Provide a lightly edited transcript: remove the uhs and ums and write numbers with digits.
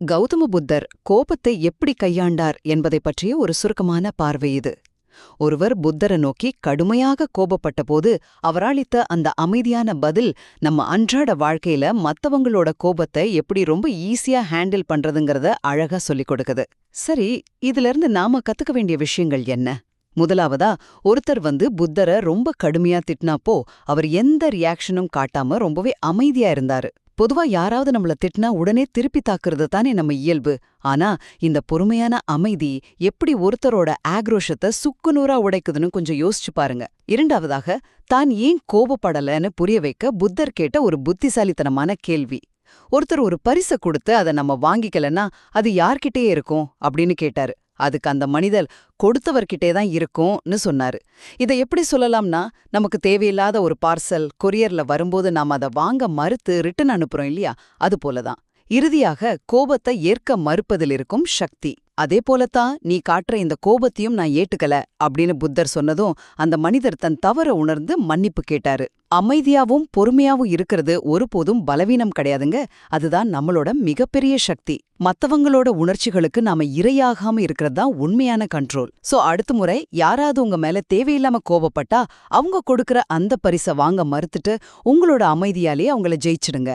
கௌதம புத்தர் கோபத்தை எப்படி கையாண்டார் என்பதை பற்றிய ஒரு சுருக்கமான பார்வை இது. ஒருவர் புத்தரை நோக்கி கடுமையாக கோபப்பட்டபோது அவராளித்த அந்த அமைதியான பதில் நம்ம அன்றாட வாழ்க்கையில மத்தவங்களோட கோபத்தை எப்படி ரொம்ப ஈஸியா ஹேண்டில் பண்றதுங்கிறத அழகா சொல்லிக் கொடுக்குது. சரி, இதிலிருந்து நாம கத்துக்க வேண்டிய விஷயங்கள் என்ன? முதலாவதா, ஒருத்தர் புத்தரை ரொம்ப கடுமையா திட்டினாப்போ அவர் எந்த ரியாக்ஷனும் காட்டாம ரொம்பவே அமைதியா இருந்தாரு. பொதுவா யாராவது நம்மள திட்டினா உடனே திருப்பி தாக்குறது தானே நம்ம இயல்பு. ஆனா இந்த பொறுமையான அமைதி எப்படி ஒருத்தரோட ஆக்ரோஷத்தை சுக்குநூறா உடைக்குதுன்னு கொஞ்சம் யோசிச்சு பாருங்க. இரண்டாவதாக, தான் ஏன் கோபப்படலன்னு புரிய வைக்க புத்தர் கேட்ட ஒரு புத்திசாலித்தனமான கேள்வி. ஒருத்தர் ஒரு பரிசை கொடுத்து அதை நம்ம வாங்கிக்கலன்னா அது யார்கிட்டயே இருக்கும் அப்படின்னு கேட்டாரு. அதுக்கு அந்த மனிதர் கொடுத்தவர்கிட்டே தான் இருக்கும்னு சொன்னாரு. இதை எப்படி சொல்லலாம்னா, நமக்கு தேவையில்லாத ஒரு பார்சல் கொரியர்ல வரும்போது நாம அதை வாங்க மறுத்து ரிட்டன் அனுப்புறோம் இல்லையா, அது போலதான். இறுதியாக, கோபத்தை ஏற்க மறுப்பதில் இருக்கும் சக்தி. அதே போலத்தான் நீ காட்டுற இந்த கோபத்தையும் நான் ஏத்துக்கல அப்படின்னு புத்தர் சொன்னதும் அந்த மனிதர் தன் தவற உணர்ந்து மன்னிப்பு கேட்டாரு. அமைதியாவும் பொறுமையாவும் இருக்கிறது ஒருபோதும் பலவீனம் கிடையாதுங்க. அதுதான் நம்மளோட மிகப்பெரிய சக்தி. மத்தவங்களோட உணர்ச்சிகளுக்கு நாம இரையாகாம இருக்கிறது தான் உண்மையான கண்ட்ரோல். சோ அடுத்த முறை யாராவது உங்க மேல தேவையில்லாம கோபப்பட்டா அவங்க கொடுக்கற அந்த பரிசை வாங்க மறுத்துட்டு உங்களோட அமைதியாலே அவங்கள ஜெயிச்சிடுங்க.